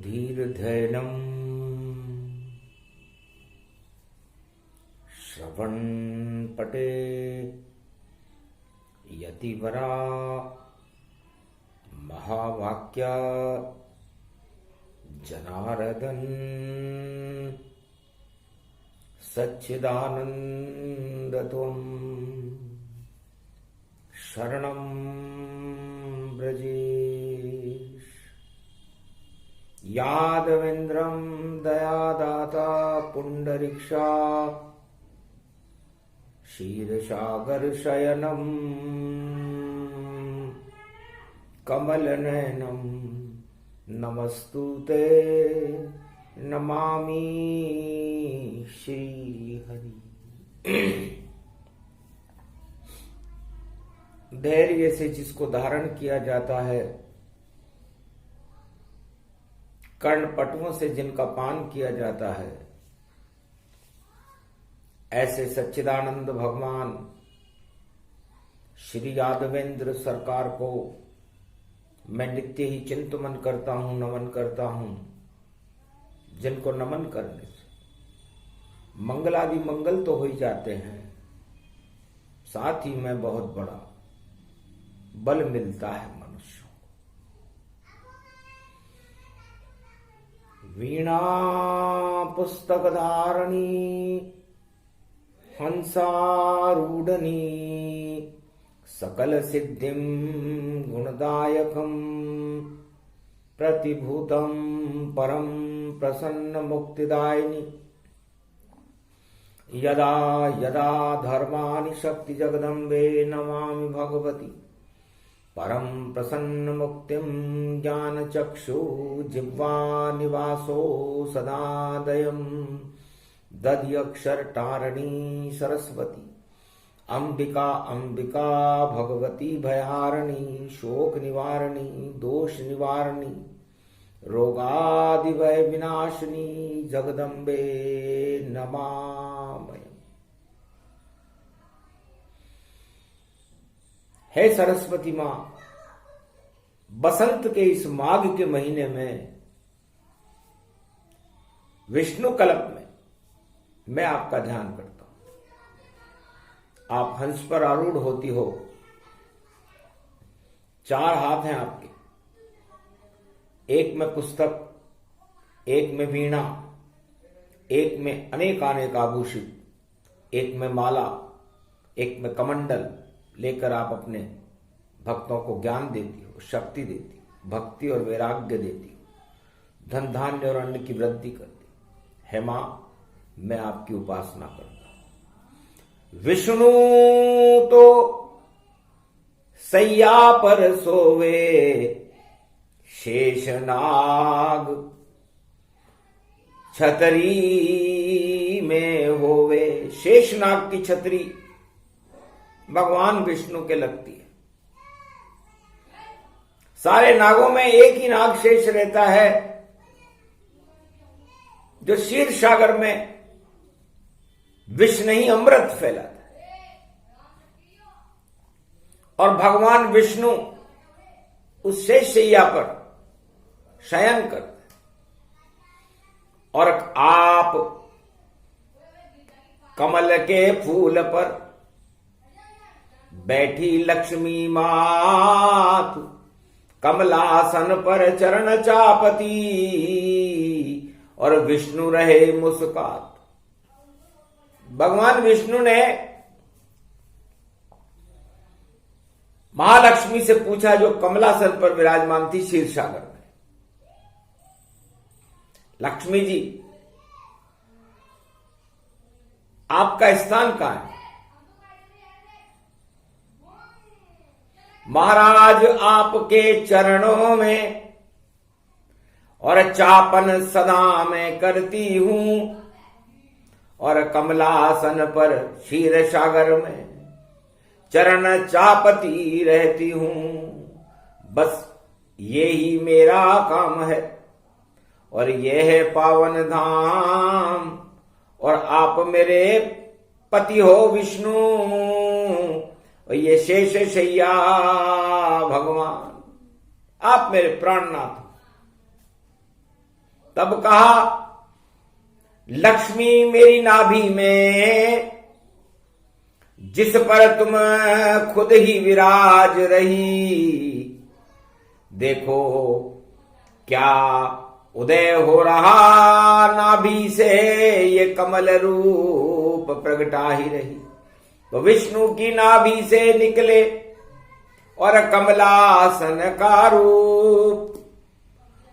धीर्धैर्यम् श्रवणपटे यतिवरा महावाक्या जनार्दन सच्चिदानन्दत्वं शरणं व्रजेश। यादवेन्द्रं दयादाता पुण्डरीक्षा क्षीरसागरशयनं कमलनयनं नमस्तुते नमामि श्रीहरि। धैर्य से जिसको धारण किया जाता है, कर्णपटुओं से जिनका पान किया जाता है, ऐसे सच्चिदानंद भगवान श्री यादवेंद्र सरकार को मैं नित्य ही चिंतन करता हूं, नमन करता हूं, जिनको नमन करने से मंगलादि मंगल तो हो ही जाते हैं, साथ ही में बहुत बड़ा बल मिलता है मनुष्यों को। वीणा पुस्तक धारणी हंसारूढ़नी सकल सिद्धिं गुणदायकं प्रतिभूतं परम प्रसन्न मुक्तिदायिनी। यदा यदा धर्माणि शक्ति जगदम्बे नमामि भगवती परम प्रसन्न मुक्तिं ज्ञान चक्षु जिह्वा निवासो सदादयं दध्यक्षर टारणी सरस्वती। अंबिका अंबिका भगवती भयारिणी शोक निवारणी दोष निवारणी रोगादि भय विनाशिनी जगदम्बे नमामि। हे सरस्वती मां, बसंत के इस माघ के महीने में विष्णु कल्प में मैं आपका ध्यान करता हूं। आप हंस पर आरूढ़ होती हो, चार हाथ हैं आपके, एक में पुस्तक, एक में वीणा, एक में अनेक आभूषित, एक में माला, एक में कमंडल लेकर आप अपने भक्तों को ज्ञान देती हो, शक्ति देती हो, भक्ति और वैराग्य देती हो, धन धान्य और अन्न की वृद्धि करती हो। हे मां, मैं आपकी उपासना करता हूं। विष्णु तो सैया पर सोवे शेषनाग छतरी में होवे। शेषनाग की छतरी भगवान विष्णु के लगती है। सारे नागों में एक ही नाग शेष रहता है जो क्षीर सागर में विष नहीं अमृत फैलाता है, और भगवान विष्णु उस शेष शैया पर शयन करते, और आप कमल के फूल पर बैठी लक्ष्मी मात, कमलासन पर चरण चापती, और विष्णु रहे मुस्कात। भगवान विष्णु ने महालक्ष्मी से पूछा, जो कमलासन पर विराजमान थी क्षीर सागर में, लक्ष्मी जी आपका स्थान कहां है? महाराज आपके चरणों में, और चापन सदा मैं करती हूं, और कमलासन पर क्षीर सागर में चरण चापती रहती हूं। बस ये ही मेरा काम है, और यह है पावन धाम, और आप मेरे पति हो विष्णु, और ये शेष शैया भगवान, आप मेरे प्राणनाथ। तब कहा लक्ष्मी मेरी नाभि में जिस पर तुम खुद ही विराज रही, देखो क्या उदय हो रहा नाभि से ये कमल रूप प्रगटा ही रही। तो विष्णु की नाभि से निकले और कमलासन का रूप,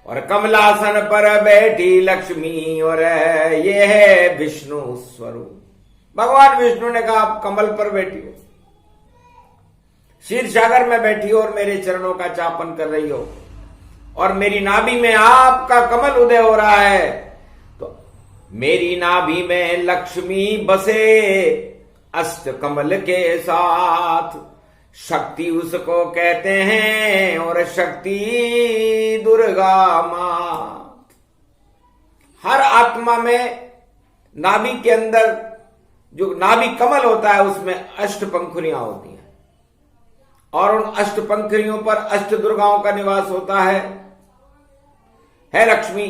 और कमलासन पर बैठी लक्ष्मी, और ये है विष्णु स्वरूप। भगवान विष्णु ने कहा आप कमल पर बैठी हो, क्षीर सागर में बैठी हो और मेरे चरणों का चापन कर रही हो, और मेरी नाभि में आपका कमल उदय हो रहा है। तो मेरी नाभि में लक्ष्मी बसे अष्ट कमल के साथ, शक्ति उसको कहते हैं, और शक्ति दुर्गा मां। हर आत्मा में नाभि के अंदर जो नाभि कमल होता है उसमें अष्ट पंखुड़ियां होती हैं, और उन अष्ट पंखुड़ियों पर अष्ट दुर्गाओं का निवास होता है लक्ष्मी।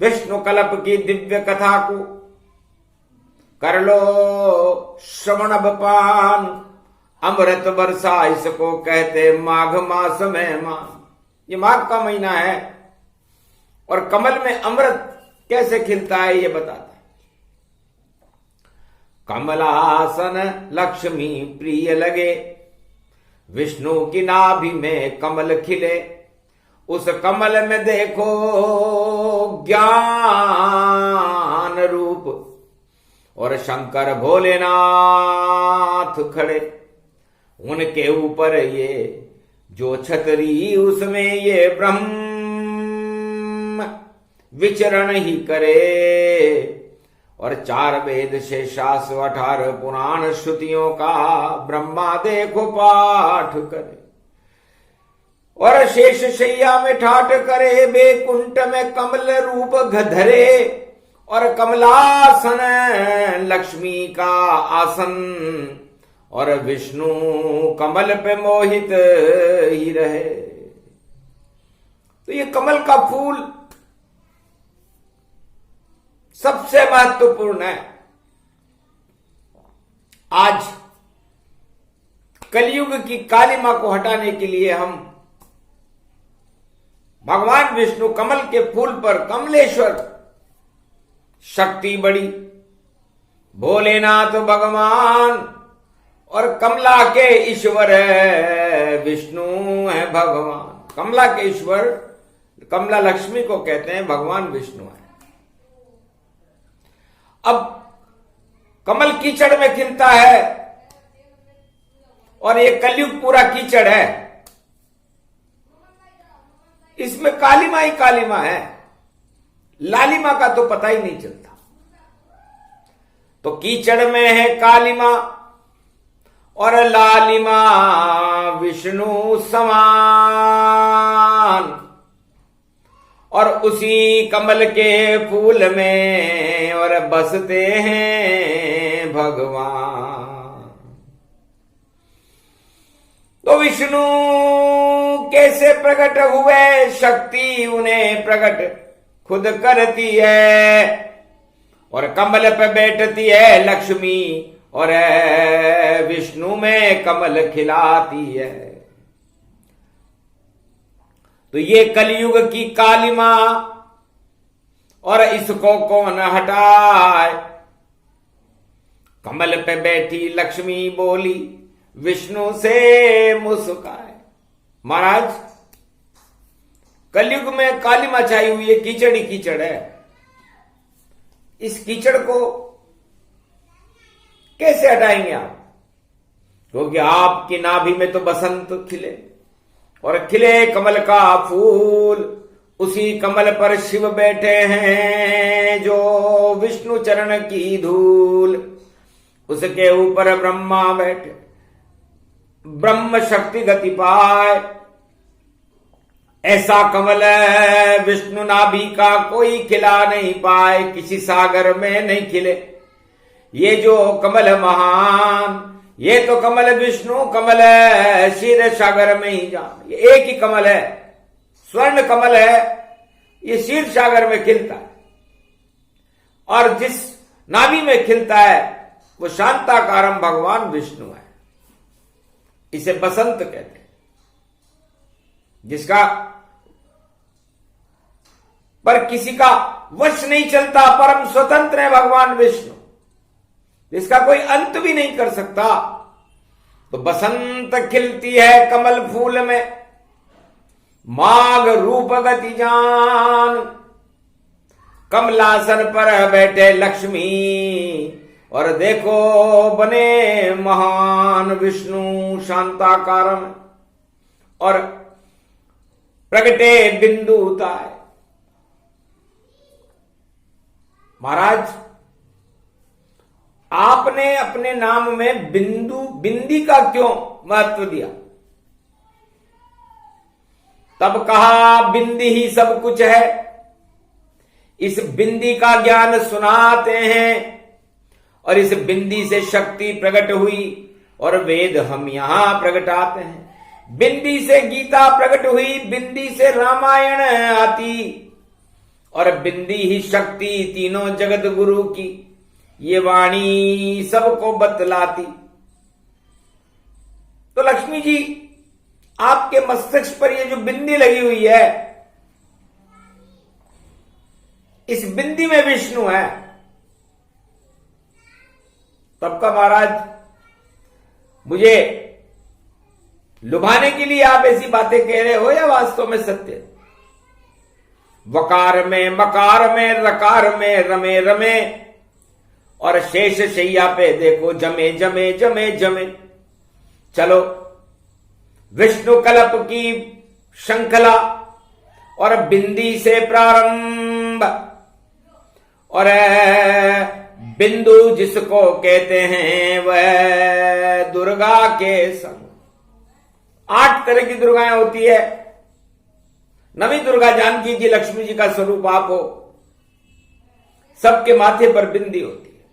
विष्णु कल्प की दिव्य कथा को कर लो श्रवण अब पान, अमृत वर्षा इसको कहते माघ मास में मान। ये माघ का महीना है, और कमल में अमृत कैसे खिलता है ये बताता है। कमलासन लक्ष्मी प्रिय लगे, विष्णु की नाभि में कमल खिले, उस कमल में देखो ज्ञान रूप, और शंकर भोलेनाथ खड़े, उनके ऊपर ये जो छतरी उसमें ये ब्रह्म विचरण ही करे, और 4 वेद से 18 पुराण श्रुतियों का ब्रह्मा देखो पाठ करे, और शेष शैया में ठाठ करे, बेकुंठ में कमल रूप धरे, और कमलासन लक्ष्मी का आसन, और विष्णु कमल पे मोहित ही रहे। तो ये कमल का फूल सबसे महत्वपूर्ण है। आज कलयुग की कालिमा को हटाने के लिए हम भगवान विष्णु कमल के फूल पर, कमलेश्वर शक्ति बड़ी, भोलेनाथ भगवान, और कमला के ईश्वर है विष्णु है भगवान। कमला के ईश्वर, कमला लक्ष्मी को कहते हैं, भगवान विष्णु है। अब कमल कीचड़ में खिलता है, और ये कलयुग पूरा कीचड़ है, इसमें कालिमा ही कालिमा है, लालिमा का तो पता ही नहीं चलता। तो कीचड़ में है कालिमा, और लालिमा विष्णु समान, और उसी कमल के फूल में और बसते हैं भगवान। तो विष्णु कैसे प्रकट हुए, शक्ति उन्हें प्रकट खुद करती है, और कमल पे बैठती है लक्ष्मी, और विष्णु में कमल खिलाती है। तो ये कलयुग की कालिमा, और इसको कौन हटाए। कमल पे बैठी लक्ष्मी बोली, विष्णु से मुस्काए। महाराज, कलयुग में कालिमा छाई हुई है, कीचड़ ही कीचड़ है। इस कीचड़ को कैसे हटाएंगे आप? क्योंकि आपकी नाभि में तो बसंत खिले, और खिले कमल का फूल, उसी कमल पर शिव बैठे हैं जो विष्णु चरण की धूल, उसके ऊपर ब्रह्मा बैठे, ब्रह्म शक्ति गति पाए। ऐसा कमल विष्णु नाभि का कोई खिला नहीं पाए, किसी सागर में नहीं खिले। ये जो कमल महान, ये तो कमल विष्णु कमल क्षीर सागर में ही जान, ये एक ही कमल है, स्वर्ण कमल है, ये क्षीर सागर में खिलता है, और जिस नाभि में खिलता है वो शांताकारम भगवान विष्णु है। इसे बसंत कहते हैं, जिसका पर किसी का वश नहीं चलता, परम स्वतंत्र है भगवान विष्णु, जिसका कोई अंत भी नहीं कर सकता। तो बसंत खिलती है कमल फूल में, माघ रूप गति जान, कमलासन पर बैठे लक्ष्मी, और देखो बने महान विष्णु शांताकारम, और प्रगटे बिंदुताय। महाराज, आपने अपने नाम में बिंदी का क्यों महत्व दिया? तब कहा बिंदी ही सब कुछ है। इस बिंदी का ज्ञान सुनाते हैं, और इस बिंदी से शक्ति प्रकट हुई, और वेद हम यहां प्रकटाते हैं। बिंदी से गीता प्रकट हुई, बिंदी से रामायण आती, और बिंदी ही शक्ति तीनों जगत गुरु की, ये वाणी सबको बतलाती। तो लक्ष्मी जी, आपके मस्तिष्क पर ये जो बिंदी लगी हुई है, इस बिंदी में विष्णु है। तब का महाराज, मुझे लुभाने के लिए आप ऐसी बातें कह रहे हो, या वास्तव में सत्य? वकार में, मकार में, रकार में रमे रमे, और शेष शैया पे देखो जमे जमे जमे जमे। चलो, विष्णु कल्प की श्रृंखला और बिंदी से प्रारंभ, और बिंदु जिसको कहते हैं वह दुर्गा के संग। 8 तरह की दुर्गाएं होती है। नवी दुर्गा जानकी जी, लक्ष्मी जी का स्वरूप आप हो। सबके माथे पर बिंदी होती है,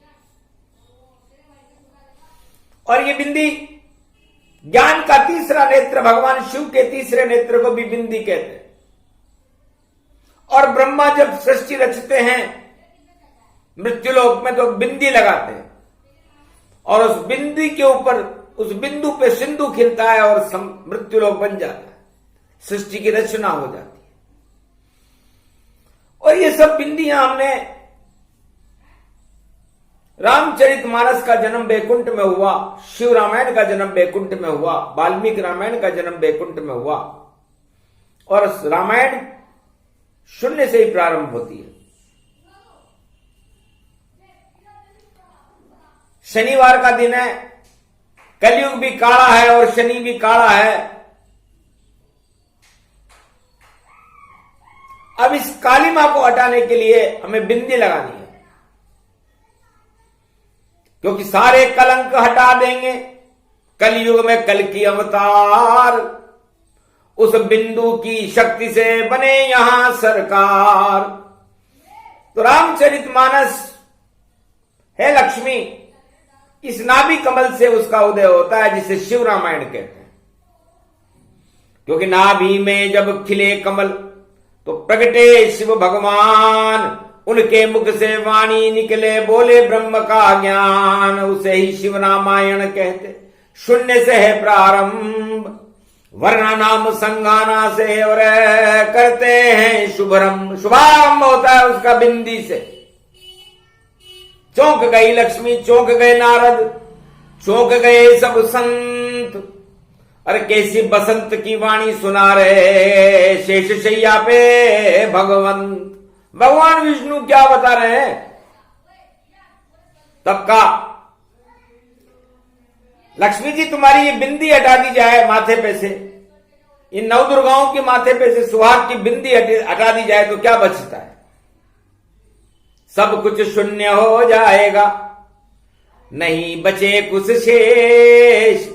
और ये बिंदी ज्ञान का तीसरा नेत्र, भगवान शिव के तीसरे नेत्र को भी बिंदी कहते हैं। और ब्रह्मा जब सृष्टि रचते हैं मृत्युलोक में, तो बिंदी लगाते हैं, और उस बिंदी के ऊपर, उस बिंदु पे सिंधु खिलता है, और मृत्युलोक बन जाता है, सृष्टि की रचना हो जाती है। और ये सब बिंदियां हमने, रामचरितमानस का जन्म बैकुंठ में हुआ, शिव रामायण का जन्म बैकुंठ में हुआ, वाल्मीकि रामायण का जन्म बैकुंठ में हुआ, और रामायण शून्य से ही प्रारंभ होती है। शनिवार का दिन है, कलयुग भी काला है और शनि भी काला है। अब इस कालिमा को हटाने के लिए हमें बिंदी लगानी है, क्योंकि सारे कलंक हटा देंगे कलयुग में कल की अवतार। उस बिंदु की शक्ति से बने यहां सरकार। तो रामचरितमानस है लक्ष्मी, इस नाभि कमल से उसका उदय होता है, जिसे शिव रामायण कहते हैं। क्योंकि नाभि में जब खिले कमल तो प्रगटे शिव भगवान, उनके मुख से वाणी निकले, बोले ब्रह्म का ज्ञान, उसे ही शिव रामायण कहते। शून्य से है प्रारंभ, वर्णा नाम संगाना से, और करते हैं शुभरंभ। शुभारंभ होता है उसका बिंदी से। चौंक गई लक्ष्मी, चौंक गए नारद, चौंक गए सब संत। अरे कैसी बसंत की वाणी सुना रहे शेष शैया पे भगवंत। भगवान विष्णु क्या बता रहे हैं? तब का लक्ष्मी जी, तुम्हारी ये बिंदी हटा दी जाए माथे पे से, इन 9 दुर्गाओं के माथे पे से सुहाग की बिंदी हटा दी जाए तो क्या बचता है? सब कुछ शून्य हो जाएगा, नहीं बचे कुछ शेष।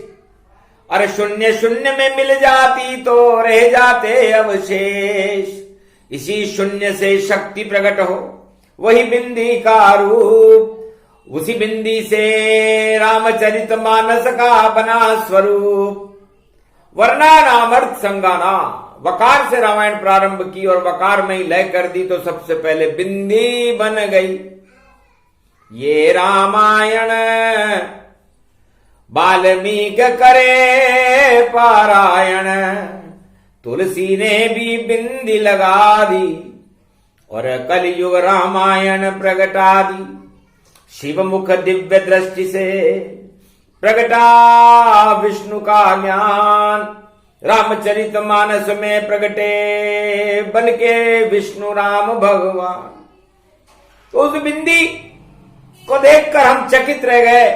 अरे शून्य शून्य में मिल जाती तो रह जाते अवशेष। इसी शून्य से शक्ति प्रकट हो, वही बिंदी का रूप। उसी बिंदी से रामचरितमानस का बना स्वरूप। वर्णा नाम अर्थ संगाना। वकार से रामायण प्रारंभ की और वकार में ही लय कर दी तो सबसे पहले बिंदी बन गई। ये रामायण वाल्मीकि करे पारायण, तुलसी ने भी बिंदी लगा दी और कलयुग रामायण प्रगटा दी। शिव मुख दिव्य दृष्टि से प्रगटा विष्णु का ज्ञान, रामचरित मानस में प्रगटे बनके विष्णु राम भगवान। तो उस बिंदी को देखकर हम चकित रह गए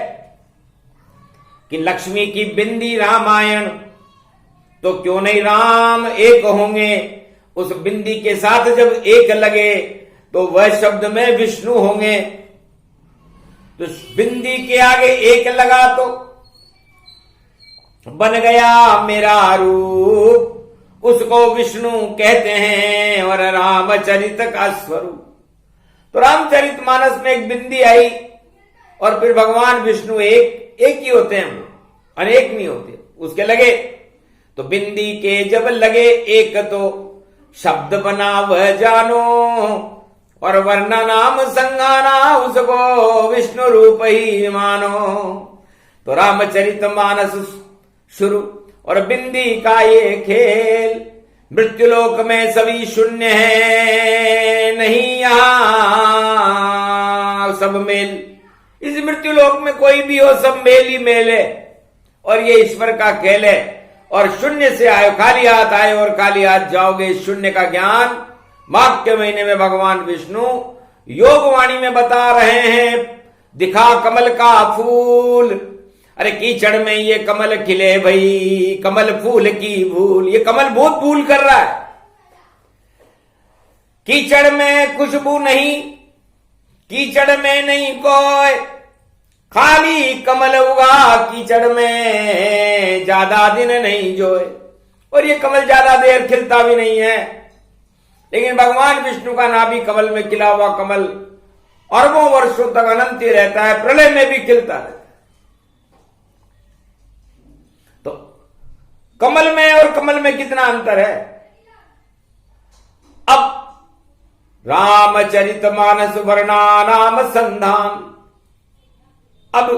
कि लक्ष्मी की बिंदी रामायण, तो क्यों नहीं राम एक होंगे। उस बिंदी के साथ जब एक लगे तो वह शब्द में विष्णु होंगे। तो बिंदी के आगे एक लगा तो बन गया मेरा रूप, उसको विष्णु कहते हैं और रामचरित का स्वरूप। तो रामचरित मानस में एक बिंदी आई और फिर भगवान विष्णु एक ही होते हैं, अनेक नहीं होते। उसके लगे तो बिंदी के जब लगे एक तो शब्द बना वह जानो और वर्णा नाम संगाना उसको विष्णु रूप ही मानो। तो रामचरित मानस शुरू और बिंदी का ये खेल, मृत्युलोक में सभी शून्य है नहीं यहां सब मेल। इस मृत्युलोक में कोई भी हो सब मेल ही मेल है और ये ईश्वर का खेल है। और शून्य से आयो खाली हाथ आए और खाली हाथ जाओगे। शून्य का ज्ञान माघ के महीने में भगवान विष्णु योगवाणी में बता रहे हैं। दिखा कमल का फूल, अरे कीचड़ में ये कमल खिले भई, कमल फूल की भूल। ये कमल बहुत भूल कर रहा है। कीचड़ में खुशबू नहीं, कीचड़ में नहीं कोई, खाली कमल उगा कीचड़ में, ज्यादा दिन नहीं जोए। और ये कमल ज्यादा देर खिलता भी नहीं है, लेकिन भगवान विष्णु का नाभि कमल में खिला हुआ कमल अरबों वर्षों तक अनंत ही रहता है, प्रलय में भी खिलता रहता है। तो कमल में और कमल में कितना अंतर है। अब रामचरितमानस वर्णनाम संधान, अब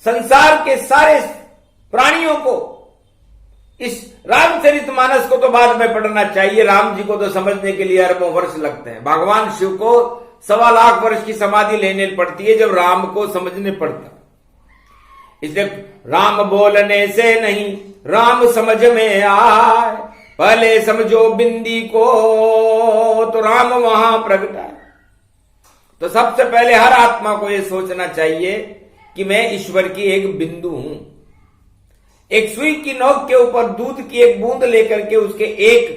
संसार के सारे प्राणियों को इस रामचरितमानस को तो बाद में पढ़ना चाहिए। राम जी को तो समझने के लिए अरबों वर्ष लगते हैं। भगवान शिव को 1.25 लाख वर्ष की समाधि लेने पड़ती है जब राम को समझने पड़ता। इसलिए राम बोलने से नहीं राम समझ में आए, पहले समझो बिंदी को तो राम वहां प्रगटाए। तो सबसे पहले हर आत्मा को यह सोचना चाहिए कि मैं ईश्वर की एक बिंदु हूं। एक सुई की नोक के ऊपर दूध की एक बूंद लेकर के उसके 1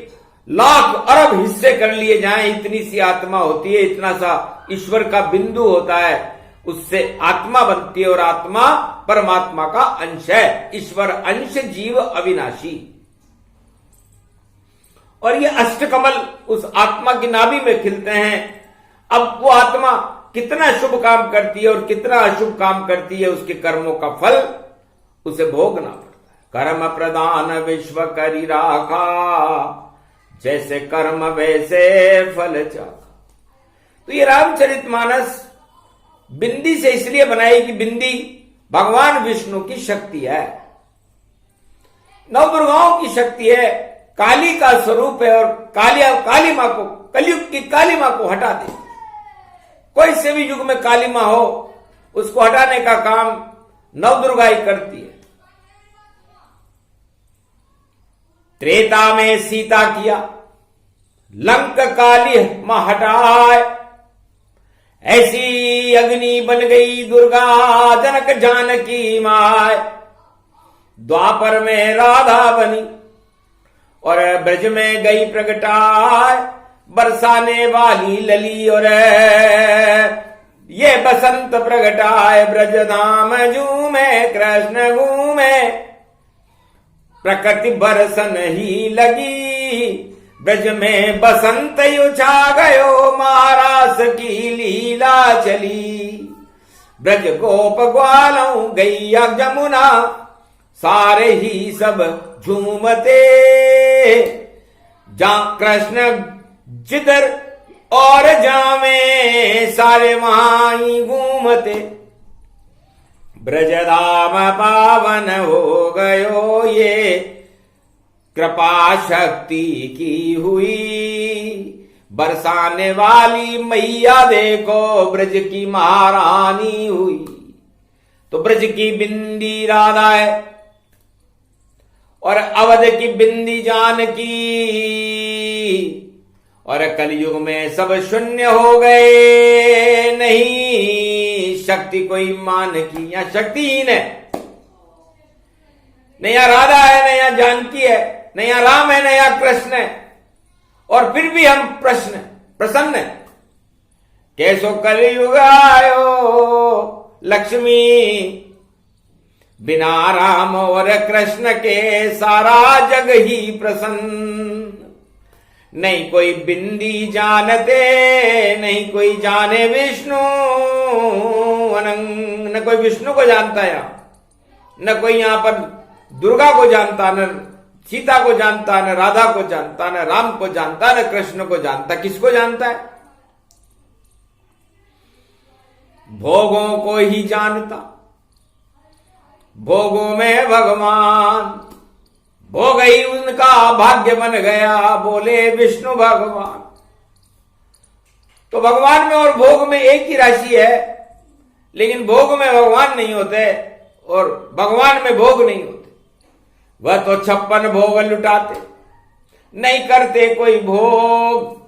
लाख अरब हिस्से कर लिए जाएं, इतनी सी आत्मा होती है, इतना सा ईश्वर का बिंदु होता है, उससे आत्मा बनती है और आत्मा परमात्मा का अंश है। ईश्वर अंश जीव अविनाशी। और ये अष्टकमल उस आत्मा की नाभि में खिलते हैं। अब वो आत्मा कितना शुभ काम करती है और कितना अशुभ काम करती है, उसके कर्मों का फल उसे भोगना पड़ता है। कर्म प्रदान विश्व करी राखा, जैसे कर्म वैसे फल चाखा। तो ये रामचरितमानस बिंदी से इसलिए बनाई कि बिंदी भगवान विष्णु की शक्ति है, नवदुर्गाओं की शक्ति है, काली का स्वरूप है। और काली मां को, कलयुग की काली मां को हटा दे। कोई से भी युग में काली मां हो, उसको हटाने का काम नवदुर्गा ही करती है। त्रेता में सीता किया, लंक काली मां हटाए, ऐसी अग्नि बन गई दुर्गा जनक जानकी माय। द्वापर में राधा बनी और ब्रज में गई प्रगटाए, बरसाने वाली लली और ये बसंत प्रगटाए। ब्रज धाम झूमे कृष्ण घूमे, प्रकृति बरसन ही लगी, ब्रज में बसंत छा गयो, महारास की लीला चली। ब्रज गोप ग्वालों गैया जमुना, सारे ही सब झूमते, जहां कृष्ण जिधर और जावे सारे वहां ही घूमते। ब्रजधाम पावन हो गयो ये कृपा शक्ति की हुई। बरसाने वाली मैया देखो ब्रज की महारानी हुई। तो ब्रज की बिंदी राधा है और अवध की बिंदी जानकी। और कलयुग में सब शून्य हो गए, नहीं शक्ति कोई मान की। यहां शक्तिहीन है, न यहां राधा है, न यहां जानकी है, न यहां राम है, न यहां कृष्ण है। और फिर भी हम प्रसन्न है। कैसो कलयुग आयो लक्ष्मी, बिना राम और कृष्ण के सारा जग ही प्रसन्न। नहीं कोई बिंदी जानते, नहीं कोई जाने विष्णु, न कोई विष्णु को जानता है, न कोई यहां पर दुर्गा को जानता, न सीता को जानता, न राधा को जानता, न राम को जानता, न कृष्ण को जानता। किसको जानता है? भोगों को ही जानता। भोगों में भगवान, भोग ही उनका भाग्य बन गया, बोले विष्णु भगवान। तो भगवान में और भोग में एक ही राशि है, लेकिन भोग में भगवान नहीं होते और भगवान में भोग नहीं होते। वह तो 56 भोग लुटाते, नहीं करते कोई भोग।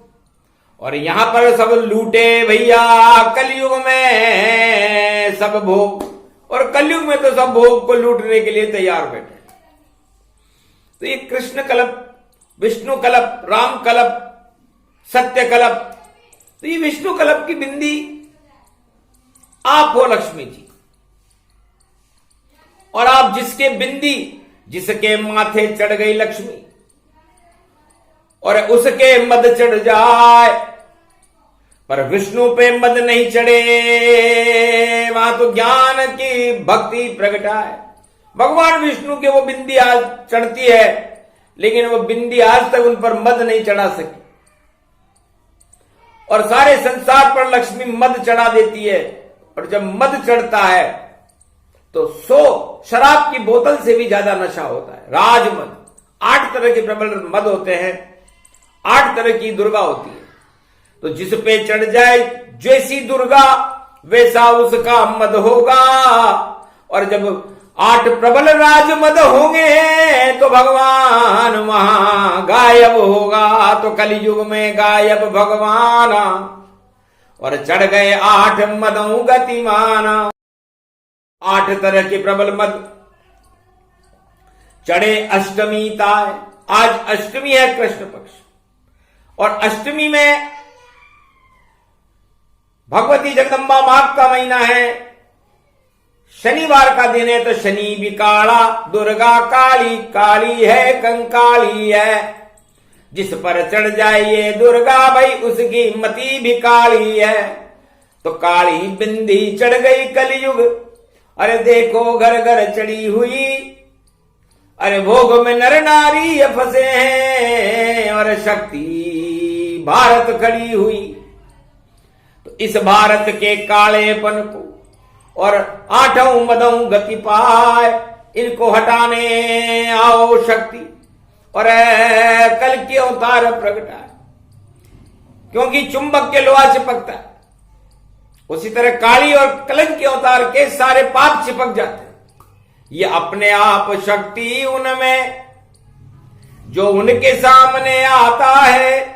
और यहां पर सब लूटे भैया कलयुग में सब भोग। और कलयुग में तो सब भोग को लूटने के लिए तैयार बैठे। तो ये कृष्ण कल्प, विष्णु कल्प, राम कल्प, सत्य कल्प। तो ये विष्णु कल्प की बिंदी आप हो लक्ष्मी जी। और आप जिसके बिंदी, जिसके माथे चढ़ गई लक्ष्मी और उसके मद चढ़ जाए, पर विष्णु पे मद नहीं चढ़े, वहां तो ज्ञान की भक्ति प्रगटाए। भगवान विष्णु के वो बिंदी आज चढ़ती है, लेकिन वो बिंदी आज तक उन पर मद नहीं चढ़ा सकी। और सारे संसार पर लक्ष्मी मद चढ़ा देती है। और जब मद चढ़ता है तो 100 शराब की बोतल से भी ज्यादा नशा होता है। राजमद, 8 तरह के प्रबल मद होते हैं, 8 तरह की दुर्गा होती है। तो जिस पे चढ़ जाए जैसी दुर्गा, वैसा उसका मद होगा। और जब 8 प्रबल राजमद होंगे तो भगवान वहां गायब होगा। तो कलयुग में गायब भगवान, और चढ़ गए 8 मदों गतिमाना। 8 तरह के प्रबल मद चढ़े। अष्टमी ताय, आज अष्टमी है कृष्ण पक्ष, और अष्टमी में भगवती जगदम्बा माघ का महीना है, शनिवार का दिन है। तो शनि भी काला, दुर्गा काली, काली है कंकाली है। जिस पर चढ़ जाए ये दुर्गा भाई, उसकी मति भी काली है। तो काली बिंदी चढ़ गई कलयुग, अरे देखो घर घर चढ़ी हुई। अरे भोग में नर नारी फंसे हैं, और शक्ति भारत खड़ी हुई। तो इस भारत के कालेपन को और 8 मदों गति पाए, इनको हटाने आओ शक्ति, और कल के अवतार प्रगटाए। क्योंकि चुंबक के लोहा चिपकता है, उसी तरह काली और कलंक के अवतार के सारे पाप चिपक जाते हैं। ये अपने आप शक्ति उनमें, जो उनके सामने आता है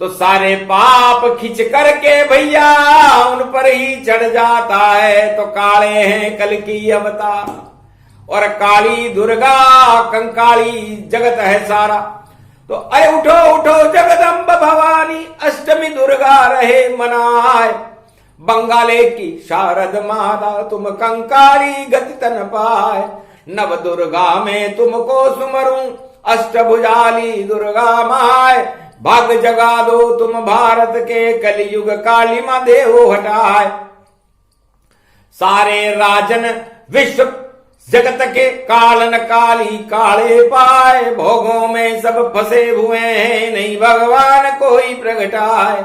तो सारे पाप खिंच करके भैया उन पर ही चढ़ जाता है। तो काले हैं कल की अवतार, और काली दुर्गा कंकाली जगत है सारा। तो अरे उठो उठो जगदम्ब भवानी, अष्टमी दुर्गा रहे मनाए। बंगाले की शारद माता, तुम कंकाली गति तन पाए। नव दुर्गा में तुमको सुमरूं, अष्टभुजाली दुर्गा माय। भाग जगा दो तुम भारत के, कलयुग काली मां देव हटाए। सारे राजन विश्व जगत के कालन काली काले पाए। भोगों में सब फंसे हुए हैं, नहीं भगवान कोई प्रगटाए।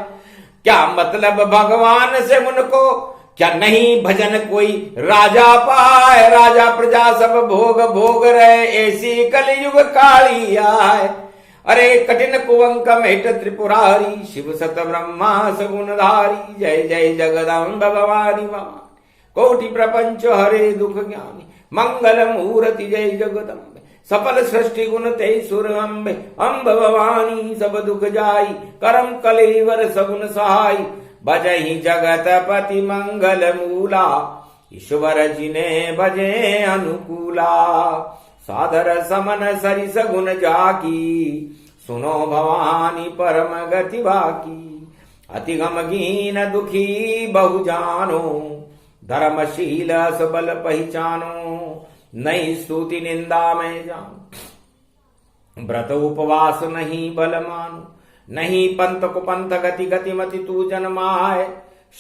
क्या मतलब भगवान से उनको, क्या नहीं भजन कोई राजा पाए। राजा प्रजा सब भोग भोग रहे, ऐसी कलयुग काली आए। अरे कठिन कुवंक मेट त्रिपुरारी, शिव सत ब्रह्मा सगुणधारी। जय जय जगदम्ब भवानी भवानी, कोटि प्रपंच हरे दुख ज्ञानी। मंगल मूर्ति जय जगदम्बे, सफल सृष्टि गुण ते सुर अम्बे। अम्ब भवानी सब दुख जाई, करम कलेवर सगुन सहाई। भजहि जगत पति मंगल मूला, ईश्वर जिने भजे अनुकूला। सादर समन सरिस गुण जाकी, सुनो भवानी परम गति बाकी। अति गम गीन दुखी बहु जानो, धर्मशील सबल पहचानो। नहीं स्तुति निंदा में जान, व्रत उपवास नहीं बल मानो। नहीं पंथ को पंथ गति गति मति तू जन्माए।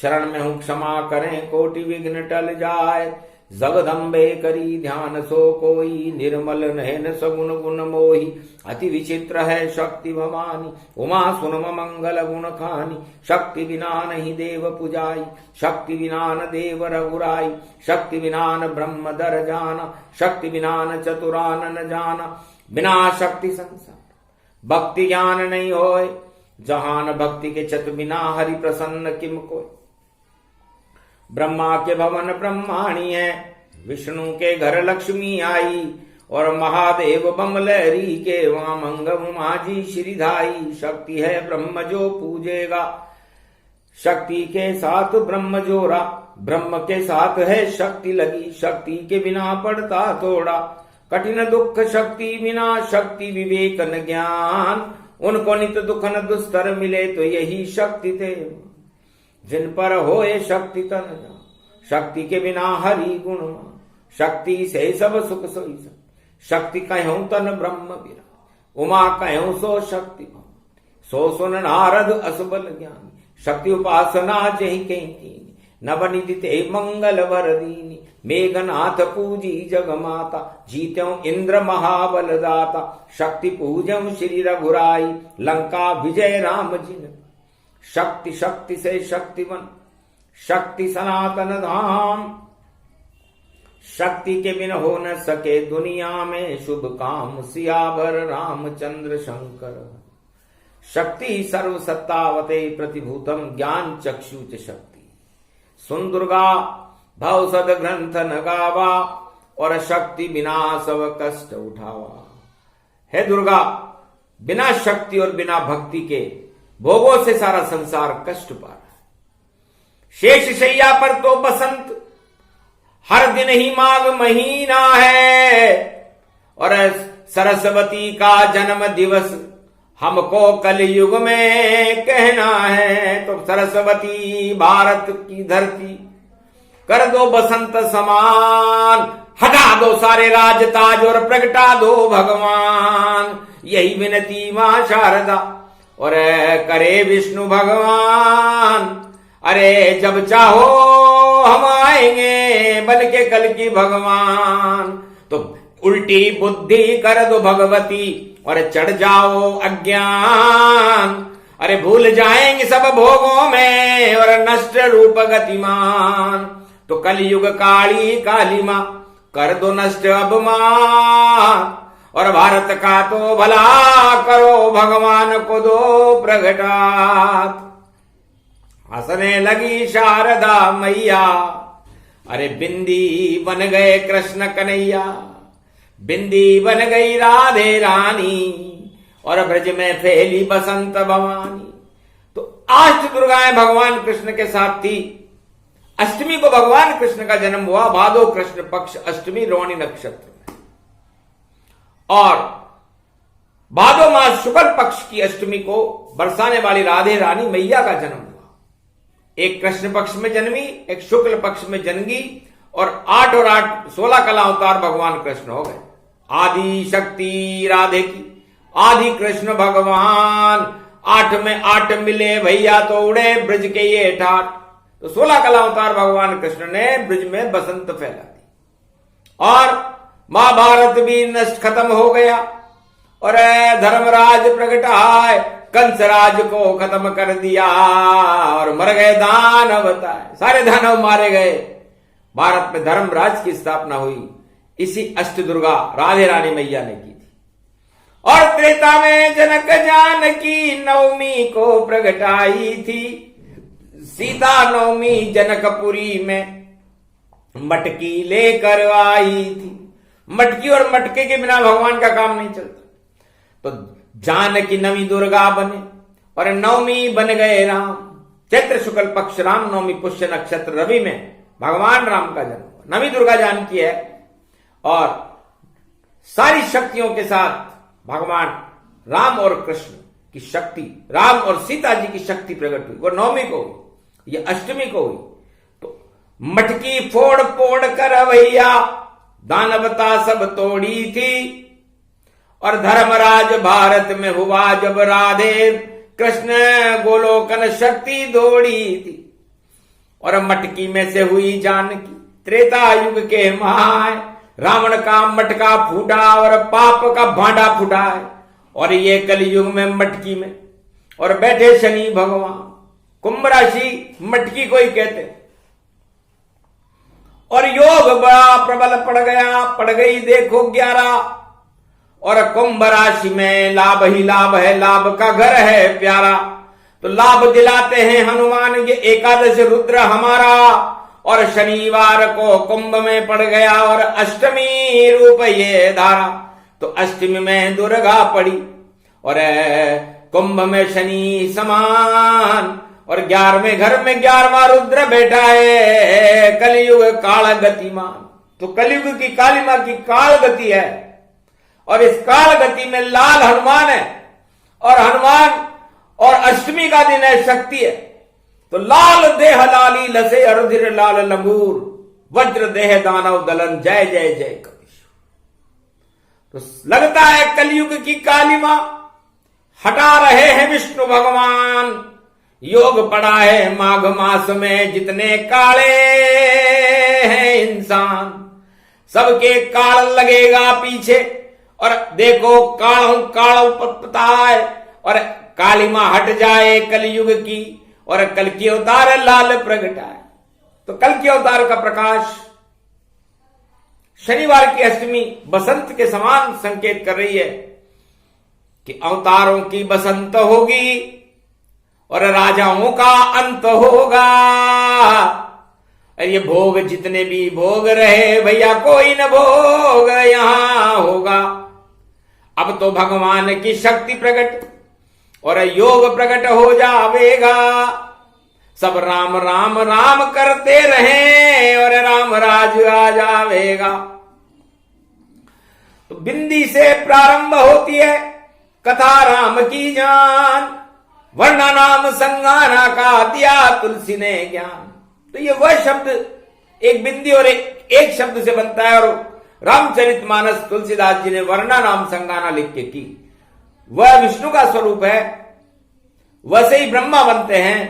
शरण में हूं क्षमा करें कोटि विघ्न टल जाए। जगदम्बे करी ध्यान सो कोई, निर्मल नयन सगुण गुण मोही। अति विचित्र है शक्ति भवानी, उमा सुनम मंगल गुण खानी। शक्ति बिना नहीं देव पुजाई, शक्ति बिना न देव रघुराई। शक्ति बिना न ब्रह्म दर जाना, शक्ति बिना न चतुरान न जाना। बिना शक्ति संसार भक्ति ज्ञान नहीं होए, जहान भक्ति के चत बिना हरि प्रसन्न किम कोय। ब्रह्मा के भवन ब्रह्माणी है, विष्णु के घर लक्ष्मी आई। और महादेव बमलहरी के वहां मंगम माझी श्रीधाई। शक्ति है ब्रह्म जो पूजेगा, शक्ति के साथ ब्रह्म जोड़ा। ब्रह्म के साथ है शक्ति लगी, शक्ति के बिना पड़ता थोड़ा। कठिन दुख शक्ति बिना, शक्ति विवेक न ज्ञान। उनको नित दुख न दुस्तर मिले, तो यही शक्ति थे जिन पर होए शक्ति तन जान। शक्ति के बिना हरि गुण मान, शक्ति से सब सुख सोई सब। शक्ति कहूं तन ब्रह्म बिरा, उमा कहूं सो शक्ति भवानी। सो सुन नारद असबल ज्ञानी, शक्ति उपासना जही कहीं। नवनिधि ते मंगल वर दीनी, मेघनाथ पूजी जग माता। जीत्यों इंद्र महाबल दाता, शक्ति पूजम श्री रघुराई। लंका विजय राम जिन, शक्ति शक्ति से शक्तिवन। शक्ति सनातन धाम, शक्ति के बिन हो न सके दुनिया में शुभ काम। सियावर रामचंद्र शंकर, शक्ति सर्व सत्तावते प्रतिभूतम। ज्ञान चक्षुच शक्ति, सुन दुर्गा भव सद ग्रंथ न गावा। और शक्ति बिना सब कष्ट उठावा। हे दुर्गा, बिना शक्ति और बिना भक्ति के भोगों से सारा संसार कष्ट पा रहा है। शेष शैया पर तो बसंत, हर दिन ही माघ महीना है। और सरस्वती का जन्म दिवस हमको कलयुग में कहना है। तो सरस्वती भारत की धरती, कर दो बसंत समान। हटा दो सारे राज ताज और प्रगटा दो भगवान। यही विनती मां शारदा और करे विष्णु भगवान। अरे जब चाहो हम आएंगे बन के कल की भगवान। तो उल्टी बुद्धि कर दो भगवती और चढ़ जाओ अज्ञान। अरे भूल जाएंगे सब भोगों में और नष्ट रूप गतिमान। तो कलयुग काली काली मां कर दो नष्ट अभिमान। और भारत का तो भला करो, भगवान को दो प्रगटात। हंसने लगी शारदा मैया, अरे बिंदी बन गए कृष्ण कन्हैया। बिंदी बन गई राधे रानी और ब्रज में फैली बसंत भवानी। तो अष्ट दुर्गाएं भगवान कृष्ण के साथ थी। अष्टमी को भगवान कृष्ण का जन्म हुआ, भादो कृष्ण पक्ष अष्टमी रोहिणी नक्षत्र में। और भादो मास शुक्ल पक्ष की अष्टमी को बरसाने वाली राधे रानी मैया का जन्म हुआ। एक कृष्ण पक्ष में जन्मी, एक शुक्ल पक्ष में जन्मी। और 8 और 8 16 कला अवतार भगवान कृष्ण हो गए। आदि शक्ति राधे की, आदि कृष्ण भगवान। 8 में 8 मिले भैया तो उड़े ब्रज के ये ठाट। तो 16 कला अवतार भगवान कृष्ण ने ब्रज में बसंत फैला दी। और महाभारत भी नष्ट खत्म हो गया और धर्मराज प्रकट आए, कंसराज को खत्म कर दिया और मर गए दानव। सारे दानव मारे गए। भारत में धर्मराज की स्थापना हुई इसी अष्ट दुर्गा राधे रानी मैया ने की थी। और त्रेता में जनक जानकी नवमी को प्रगटाई थी। सीता नवमी जनकपुरी में मटकी लेकर आई थी। मटकी और मटके के बिना भगवान का काम नहीं चलता। तो जानकी नवी दुर्गा बने और नवमी बन गए राम। चैत्र शुक्ल पक्ष राम नवमी पुष्य नक्षत्र रवि में भगवान राम का जन्म। नवी दुर्गा जानकी है और सारी शक्तियों के साथ भगवान राम और कृष्ण की शक्ति, राम और सीता जी की शक्ति प्रकट हुई। वो नवमी को हुई, ये अष्टमी को हुई। तो मटकी फोड़ फोड़ कर भैया दानवता सब तोड़ी थी। और धर्मराज भारत में हुआ जब राधे कृष्ण गोलोकन शक्ति दौड़ी थी। और मटकी में से हुई जानकी त्रेता युग के माय। रावण का मटका फूटा और पाप का भांडा फूटा है। और ये कलयुग में मटकी में और बैठे शनि भगवान। कुंभ राशि मटकी को ही कहते। और योग बड़ा प्रबल पड़ गई देखो 11। और कुंभ राशि में लाभ ही लाभ है, लाभ का घर है प्यारा। तो लाभ दिलाते हैं हनुमान, ये एकादश रुद्र हमारा। और शनिवार को कुंभ में पड़ गया और अष्टमी रूप ये धारा। तो अष्टमी में दुर्गा पड़ी और कुंभ में शनि समान। और 11वें घर में 11वां रुद्र बैठा है। कलयुग काल गतिमान। तो कलयुग की काली मां की काल गति है और इस काल गति में लाल हनुमान है। और हनुमान और अष्टमी का दिन है, शक्ति है। तो लाल देह लाली लसे अरुधिर लाल लंगूर। वज्र देह दानव दलन जय जय जय कपीश। तो लगता है कलयुग की काली मां हटा रहे हैं विष्णु भगवान। योग पड़ा है माघ मास में, जितने काले हैं इंसान सबके काल लगेगा पीछे। और देखो काल पताए और काली मां हट जाए कलयुग की। और कल की अवतार लाल प्रगटाए। तो कल के अवतार का प्रकाश शनिवार की अष्टमी बसंत के समान संकेत कर रही है कि अवतारों की बसंत होगी और राजाओं का अंत होगा। और ये भोग जितने भी भोग रहे भैया कोई न भोग यहां होगा। अब तो भगवान की शक्ति प्रकट और योग प्रकट हो जावेगा। सब राम राम राम करते रहे और राम राज आ जावेगा। तो बिंदी से प्रारंभ होती है कथा राम की जान। वर्णा नाम संगाना का दिया तुलसी ने ज्ञान। तो ये वह शब्द एक बिंदी और एक शब्द से बनता है। और रामचरितमानस तुलसीदास जी ने वर्णा नाम संगाना लिख के की। वह विष्णु का स्वरूप है। वैसे ही ब्रह्मा बनते हैं,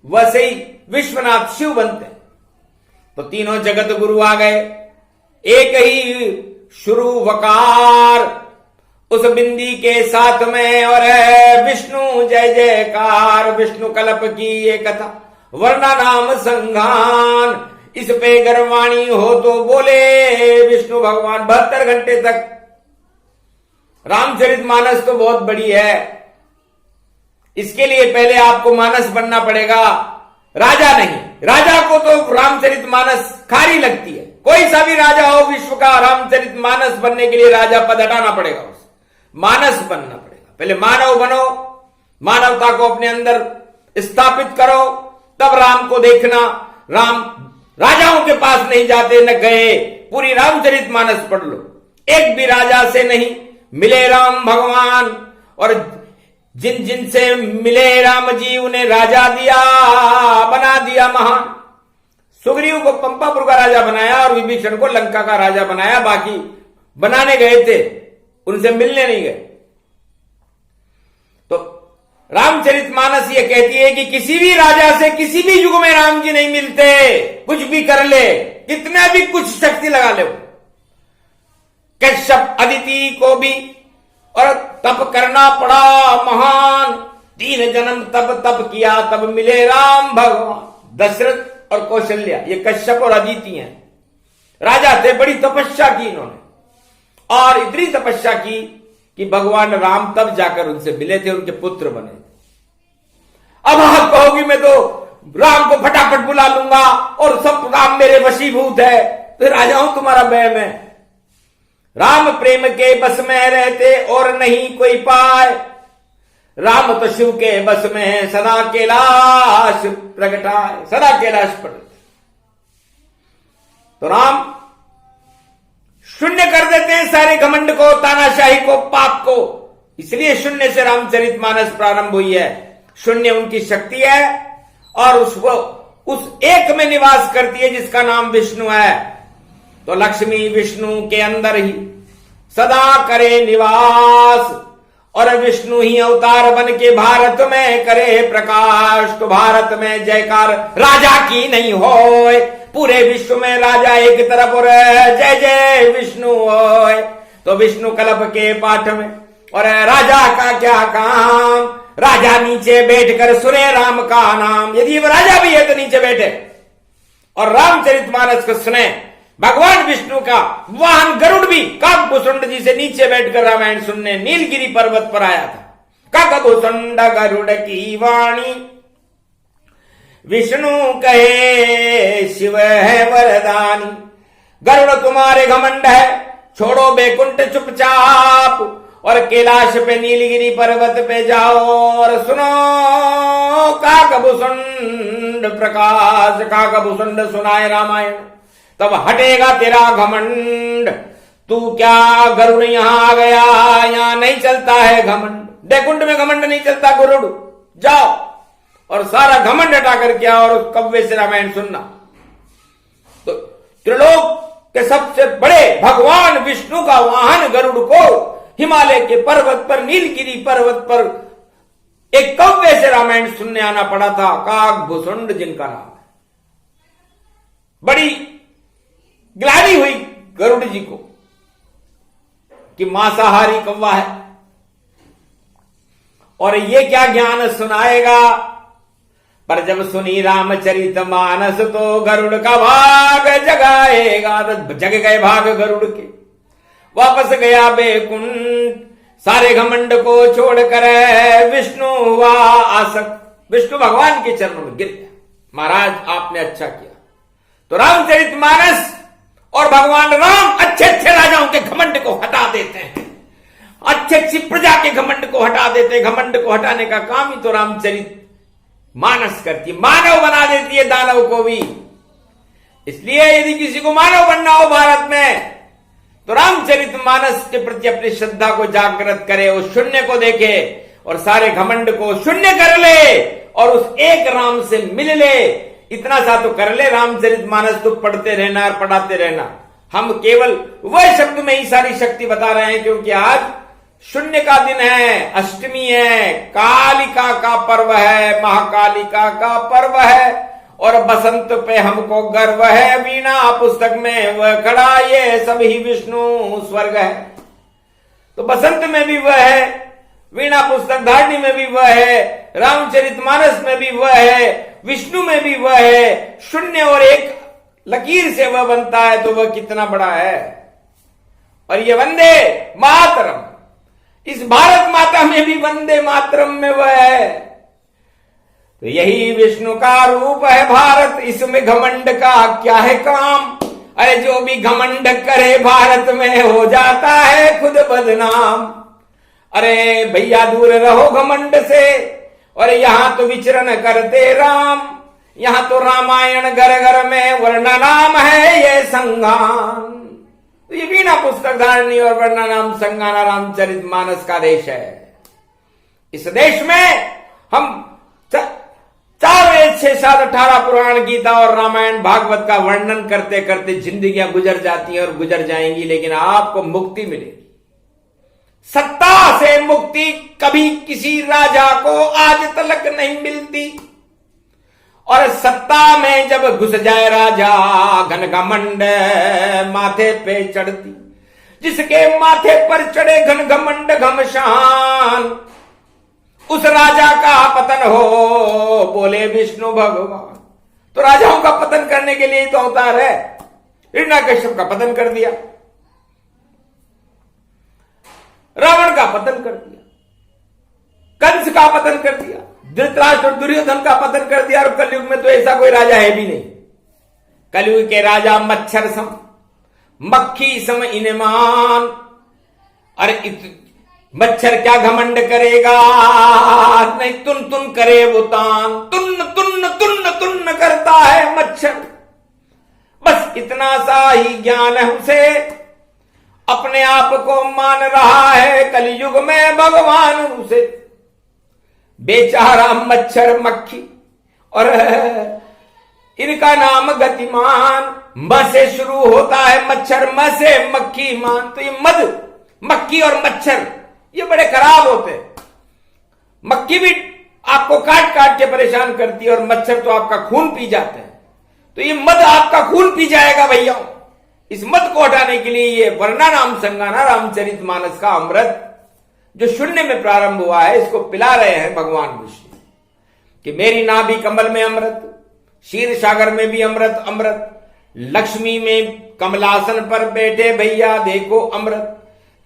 वैसे ही विश्वनाथ शिव बनते हैं। तो तीनों जगत गुरु आ गए। एक ही शुरू वकार उस बिंदी के साथ में। और विष्णु जय जयकार। विष्णु कल्प की ये कथा वर्णा नाम संगान। इस पे गर्वाणी हो तो बोले विष्णु भगवान 72 घंटे तक। रामचरितमानस तो बहुत बड़ी है। इसके लिए पहले आपको मानस बनना पड़ेगा, राजा नहीं। राजा को तो रामचरितमानस खारी लगती है। कोई सा भी राजा हो विश्व का, रामचरितमानस बनने के लिए राजा पद हटाना पड़ेगा, उसे मानस बनना पड़ेगा। पहले मानव बनो, मानवता को अपने अंदर स्थापित करो, तब राम को देखना। राम राजाओं के पास नहीं जाते, न गए। पूरी रामचरितमानस पढ़ लो, एक भी राजा से नहीं मिले राम भगवान। और जिन जिन से मिले राम जी उन्हें राजा दिया, बना दिया महान। सुग्रीव को पंपापुर का राजा बनाया और विभीषण को लंका का राजा बनाया। बाकी बनाने गए थे, उनसे मिलने नहीं गए। तो रामचरितमानस ये कहती है कि किसी भी राजा से किसी भी युग में राम जी नहीं मिलते। कुछ भी कर ले, कितना भी कुछ शक्ति लगा ले। कश्यप अदिति को भी और तप करना पड़ा महान। 3 जन्म तप किया, तब मिले राम भगवान। दशरथ और कौशल्या ये कश्यप और अदिति हैं, राजा थे, बड़ी तपस्या की इन्होंने, और इतनी तपस्या की कि भगवान राम तब जाकर उनसे मिले थे, उनके पुत्र बने। अब आप कहोगी मैं तो राम को फटाफट बुला लूंगा और सब राम मेरे वशीभूत है, तो राजाओं तुम्हारा वहम है। राम प्रेम के बस में रहते और नहीं कोई पाए, राम तो शिव के बस में है, सदा कैलाश प्रगटाए, सदा कैलाश पर। तो राम शून्य कर देते हैं सारे घमंड को, तानाशाही को, पाप को। इसलिए शून्य से रामचरितमानस प्रारंभ हुई है। शून्य उनकी शक्ति है और उस एक में निवास करती है जिसका नाम विष्णु है। तो लक्ष्मी विष्णु के अंदर ही सदा करे निवास, और विष्णु ही अवतार बन के भारत में करे प्रकाश। तो भारत में जयकार राजा की नहीं होए, पूरे विश्व में राजा एक तरफ और जय जय विष्णु होए। तो विष्णु कल्प के पाठ में, और राजा का क्या काम, राजा नीचे बैठकर सुने राम का नाम। यदि वो राजा भी है तो नीचे बैठे और रामचरितमानस को सुने। भगवान विष्णु का वाहन गरुड़ भी काकभूषुंड जी से नीचे बैठकर रामायण सुनने नीलगिरी पर्वत पर आया था। काकभूषुंड गरुड़ की वाणी, विष्णु कहे शिव है वरदानी। गरुड़ तुम्हारे घमंड है, छोड़ो बैकुंठ चुपचाप, और कैलाश पे नीलगिरी पर्वत पे जाओ और सुनो काकभूषुंड प्रकाश। काकभूषुंड सुनाए रामायण, तब हटेगा तेरा घमंड। तू क्या गरुड़ यहां आ गया, यहां नहीं चलता है घमंड, बैकुंठ में घमंड नहीं चलता गरुड़। जाओ और सारा घमंड हटा करके आओ और उस कव्वे से रामायण सुनना। तो त्रिलोक के सबसे बड़े भगवान विष्णु का वाहन गरुड़ को हिमालय के पर्वत पर, नीलगिरी पर्वत पर एक कव्वे से रामायण सुनने आना पड़ा था, काकभूषुंड जिनका नाम है। बड़ी ग्लानि हुई गरुड़ जी को कि मांसाहारी कौवा है और ये क्या ज्ञान सुनाएगा। पर जब सुनी रामचरितमानस तो गरुड़ का भाग जगाएगा। तो जग गए भाग गरुड़ के, वापस गया बैकुंठ, सारे घमंड को छोड़कर विष्णु हुआ आसक्त। विष्णु भगवान के चरणों में गिर गया, महाराज आपने अच्छा किया। तो रामचरितमानस और भगवान राम अच्छे अच्छे राजाओं के घमंड को हटा देते हैं, अच्छी अच्छी प्रजा के घमंड को हटा देते हैं। घमंड को हटाने का काम ही तो रामचरितमानस करती है, मानव बना देती है दानव को भी। इसलिए यदि किसी को मानव बनना हो भारत में तो रामचरितमानस के प्रति अपनी श्रद्धा को जागृत करे, उस शून्य को देखे और सारे घमंड को शून्य कर ले और उस एक राम से मिल ले। इतना सा तो कर ले, रामचरितमानस तो पढ़ते रहना और पढ़ाते रहना। हम केवल वह शब्द में ही सारी शक्ति बता रहे हैं, क्योंकि आज शून्य का दिन है, अष्टमी है, कालिका का पर्व है, महाकालिका का पर्व है, और बसंत पे हमको गर्व है। वीणा पुस्तक में वह खड़ा, ये सभी विष्णु स्वर्ग है। तो बसंत में भी वह है, वीणा पुस्तक धारणी में भी वह है, रामचरितमानस में भी वह है, विष्णु में भी वह है। शून्य और एक लकीर से वह बनता है, तो वह कितना बड़ा है। और ये वंदे मातरम, इस भारत माता में भी वंदे मातरम में वह है। तो यही विष्णु का रूप है भारत, इसमें घमंड का क्या है काम। अरे जो भी घमंड करे भारत में हो जाता है खुद बदनाम। अरे भैया दूर रहो घमंड से, और यहां तो विचरण करते राम। यहां तो रामायण घर घर में वर्णा नाम है ये संगान। तो ये वीणा पुस्तक धारणी और वर्णा नाम संगाना रामचरितमानस का देश है। इस देश में हम 4 वेद 6 7 18 पुराण गीता और रामायण भागवत का वर्णन करते करते जिंदगियां गुजर जाती हैं और गुजर जाएंगी, लेकिन आपको मुक्ति मिलेगी। सत्ता से मुक्ति कभी किसी राजा को आज तक नहीं मिलती, और सत्ता में जब घुस जाए राजा घन घमंड माथे पे चढ़ती। जिसके माथे पर चढ़े घन घमंड घमशान, उस राजा का पतन हो, बोले विष्णु भगवान। तो राजाओं का पतन करने के लिए तो अवतार है। हिरण्यकश्यप का पतन कर दिया, रावण का पतन कर दिया, कंस का पतन कर दिया, धृतराष्ट्र और दुर्योधन का पतन कर दिया। और कलयुग में तो ऐसा कोई राजा है भी नहीं। कलयुग के राजा मच्छर सम, मक्खी सम इनमान। अरे मच्छर क्या घमंड करेगा, नहीं तुन तुन करे वो तान, तुन्न तुन्न तुन्न तुन्न करता है मच्छर। बस इतना सा ही ज्ञान है उसे, अपने आप को मान रहा है कलयुग में भगवान उसे। बेचारा मच्छर मक्खी, और इनका नाम गतिमान। म से शुरू होता है मच्छर, म से मक्खी मान। तो ये मद, मक्खी और मच्छर ये बड़े खराब होते हैं। मक्खी भी आपको काट काट के परेशान करती है और मच्छर तो आपका खून पी जाते हैं। तो ये मद आपका खून पी जाएगा भैया। इस मद को हटाने के लिए ये वर्णा नाम संगाना रामचरितमानस का अमृत जो शून्य में प्रारंभ हुआ है, इसको पिला रहे हैं भगवान विष्णु कि मेरी नाभि कमल में अमृत, क्षीर सागर में भी अमृत अमृत, लक्ष्मी में कमलासन पर बैठे भैया देखो अमृत।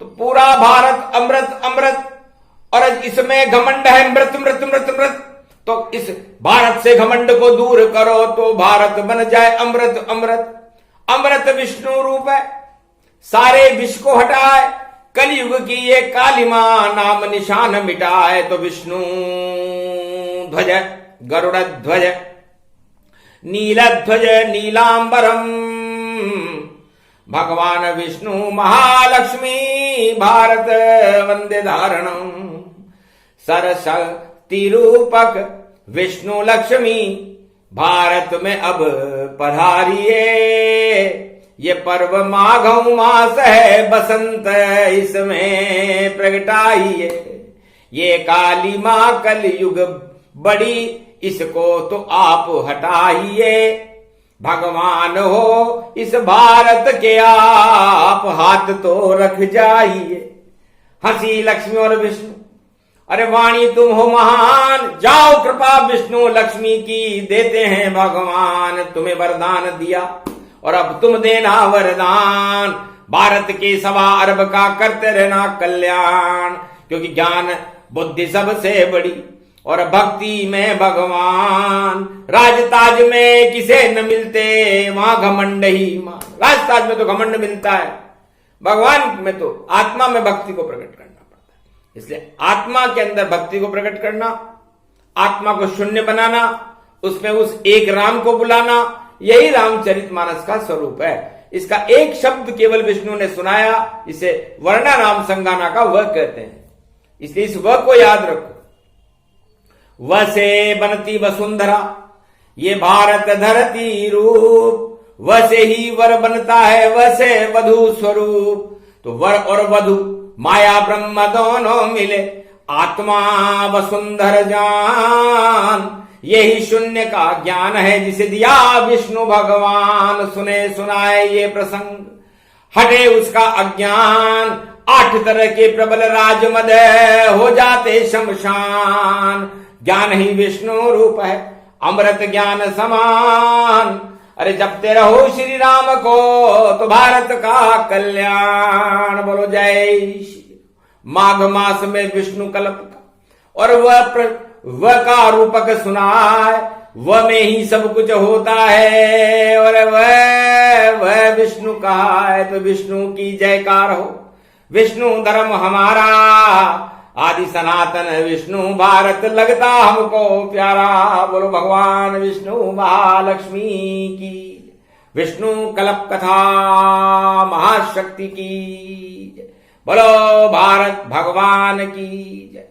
तो पूरा भारत अमृत अमृत, और इसमें घमंड है मृत मृत मृत मृत। तो इस भारत से घमंड को दूर करो तो भारत बन जाए अमृत अमृत। अमृत विष्णु रूप है, सारे विष को हटाए, कलयुग की ये कालिमा नाम निशान मिटाए। तो विष्णु ध्वज गरुड़ ध्वज नील ध्वज नीलांबरम, भगवान विष्णु महालक्ष्मी भारत वंदे धारणम। सरस्वती रूपक विष्णु लक्ष्मी भारत में अब पधारिए। ये पर्व माघ मास है बसंत इसमें प्रगटाइए। ये काली मां कलयुग बड़ी, इसको तो आप हटाइए। भगवान हो इस भारत के आप हाथ तो रख जाइए। हंसी लक्ष्मी और विष्णु, अरे वाणी तुम हो महान, जाओ कृपा विष्णु लक्ष्मी की देते हैं भगवान। तुम्हें वरदान दिया और अब तुम देना वरदान। भारत के 1.25 अरब का करते रहना कल्याण, क्योंकि ज्ञान बुद्धि सबसे बड़ी और भक्ति में भगवान। राजताज में किसे न मिलते वहां घमंड ही मान। राजताज में तो घमंड मिलता है, भगवान में तो आत्मा में भक्ति को प्रकट करना पड़ता है। इसलिए आत्मा के अंदर भक्ति को प्रकट करना, आत्मा को शून्य बनाना, उसमें उस एक राम को बुलाना, यही रामचरितमानस का स्वरूप है। इसका एक शब्द केवल विष्णु ने सुनाया, इसे वर्णा नाम संगाना का वह कहते हैं। इसलिए इस वह को याद रखो। वसे बनती वसुंधरा, ये भारत धरती रूप, वसे ही वर बनता है वसे वधु स्वरूप। तो वर और वधु माया ब्रह्म दोनों मिले, आत्मा वसुंधर जान। यही शून्य का ज्ञान है जिसे दिया विष्णु भगवान। सुने सुनाए ये प्रसंग, हटे उसका अज्ञान। 8 तरह के प्रबल राजमद हो जाते शमशान। ज्ञान ही विष्णु रूप है, अमृत ज्ञान समान। अरे जपते रहो श्री राम को तो भारत का कल्याण। बोलो जय श्री। माघ मास में विष्णु कल्प का और वह का रूपक सुनाए, वह में ही सब कुछ होता है। और वह विष्णु कहा है तो विष्णु की जयकार हो। विष्णु धर्म हमारा आदि सनातन, विष्णु भारत लगता हमको प्यारा। बोलो भगवान विष्णु महालक्ष्मी की, विष्णु कल्प कथा महाशक्ति की। बोलो भारत भगवान की जय।